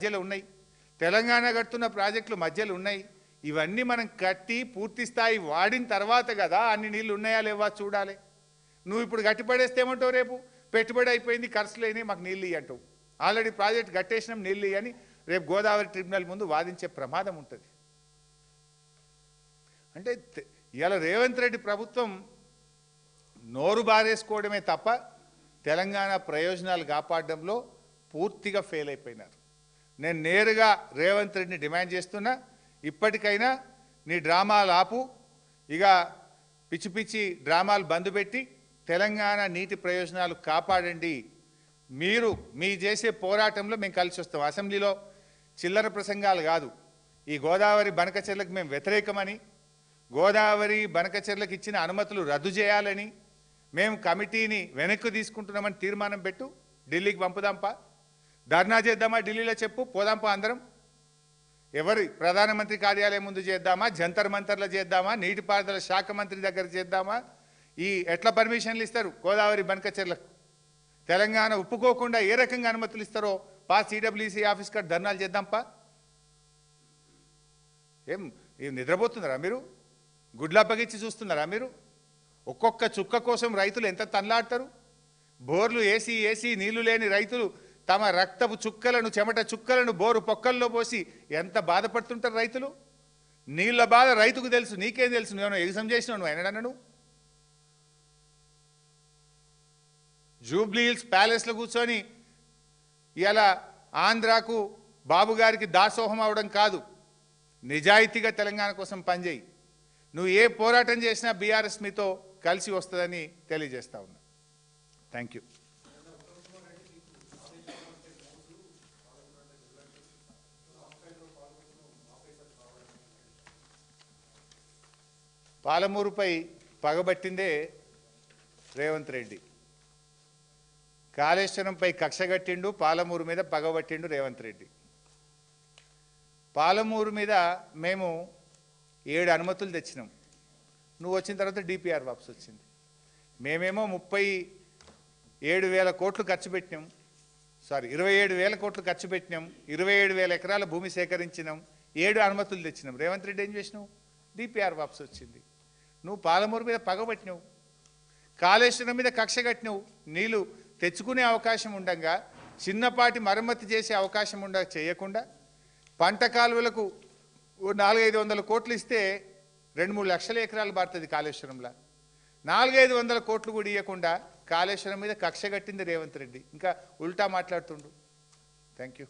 మధ్యలో ఉన్నాయి, తెలంగాణ కడుతున్న ప్రాజెక్టులు మధ్యలో ఉన్నాయి. ఇవన్నీ మనం కట్టి పూర్తి స్థాయి వాడిన తర్వాత కదా అన్ని నీళ్ళు ఉన్నాయా లేవా చూడాలి. నువ్వు ఇప్పుడు గట్టిపడేస్తే ఏమంటావు, రేపు పెట్టుబడి అయిపోయింది ఖర్చు లేని మాకు నీళ్ళు ఇయ్యి అంటావు. ఆల్రెడీ ప్రాజెక్ట్ కట్టేసినాం నీళ్ళు ఇయ్యని రేపు గోదావరి ట్రిబ్యునల్ ముందు వాదించే ప్రమాదం ఉంటుంది. అంటే ఇవాళ రేవంత్ రెడ్డి ప్రభుత్వం నోరు బారేసుకోవడమే తప్ప తెలంగాణ ప్రయోజనాలు కాపాడడంలో పూర్తిగా ఫెయిల్ అయిపోయినారు. నేను నేరుగా రేవంత్ రెడ్డిని డిమాండ్ చేస్తున్నా, ఇప్పటికైనా నీ డ్రామాలు ఆపు, ఇక పిచ్చి పిచ్చి డ్రామాలు బంద్ పెట్టి తెలంగాణ నీటి ప్రయోజనాలు కాపాడండి. మీరు మీ చేసే పోరాటంలో మేము కలిసి వస్తాం. అసెంబ్లీలో చిల్లర ప్రసంగాలు కాదు. ఈ గోదావరి బనకచెర్లకు మేము వ్యతిరేకమని, గోదావరి బనకచెర్లకు ఇచ్చిన అనుమతులు రద్దు చేయాలని మేము కమిటీని వెనక్కి తీసుకుంటున్నామని తీర్మానం పెట్టు, ఢిల్లీకి పంపుదాంపా, ధర్నా చేద్దామా, ఢిల్లీలో చెప్పు, పోదాంపా అందరం. ఎవరి ప్రధానమంత్రి కార్యాలయం ముందు చేద్దామా, జంతర్ మంతర్లో చేద్దామా, నీటిపారుదల శాఖ మంత్రి దగ్గర చేద్దామా? ఈ ఎట్లా పర్మిషన్లు ఇస్తారు గోదావరి బనకచెర్లకు? తెలంగాణ ఒప్పుకోకుండా ఏ రకంగా అనుమతులు ఇస్తారో సిడబ్ల్యూసీ ఆఫీస్ కాడ ధర్నాలు చేద్దాంపా. ఏం నిద్రపోతున్నారా మీరు? గుడ్లప్పగిచ్చి చూస్తున్నారా మీరు? ఒక్కొక్క చుక్క కోసం రైతులు ఎంత తన్లాడతారు. బోర్లు ఏసీ నీళ్లు లేని రైతులు తమ రక్తపు చుక్కలను, చెమట చుక్కలను బోరు పొక్కల్లో పోసి ఎంత బాధపడుతుంటారు రైతులు. నీళ్ళ బాధ రైతుకు తెలుసు, నీకేం తెలుసు? నువ్వు ఎగ్జామ్ చేసినావు, నువ్వు ఎన్నడన్నాను? జూబ్లీ హిల్స్ ప్యాలెస్లో కూర్చొని ఇలా ఆంధ్రాకు బాబు గారికి దాసోహం అవడం కాదు, నిజాయితీగా తెలంగాణ కోసం పనిచేయి. నువ్వు ఏ పోరాటం చేసినా బీఆర్ఎస్ మీతో కలిసి వస్తుందని తెలియజేస్తా ఉన్నా. Thank you. పాలమూరుపై పగబట్టిందే రేవంత్ రెడ్డి. కాళేశ్వరంపై కక్షగట్టిండు, పాలమూరు మీద పగబట్టిండు రేవంత్ రెడ్డి. పాలమూరు మీద మేము 7 అనుమతులు తెచ్చినాం. నువ్వు వచ్చిన తర్వాత డిపిఆర్ వాపస్ వచ్చింది. మేమేమో 37,000 కోట్లు ఖర్చు పెట్టినాం. 27,000 కోట్లు ఖర్చు పెట్టినాం. 27,000 ఎకరాల భూమి సేకరించినాం. 7 అనుమతులు తెచ్చినాం. రేవంత్ రెడ్డి ఏం చేసినావు? డిపిఆర్ వాపస్ వచ్చింది. నువ్వు పాలమూరు మీద పగబట్టినావు, కాళేశ్వరం మీద కక్ష కట్టినావు. నీళ్ళు తెచ్చుకునే అవకాశం ఉండగా, చిన్నపాటి మరమ్మతు చేసే అవకాశం చేయకుండా, పంట కాలువలకు 400-500 కోట్లు ఇస్తే 2-3 లక్షల ఎకరాలు పడుతుంది కాళేశ్వరంలో. 400-500 కోట్లు కూడా ఇవ్వకుండా కాళేశ్వరం మీద కక్ష కట్టింది రేవంత్ రెడ్డి. ఇంకా ఉల్టా మాట్లాడుతుండు. Thank you.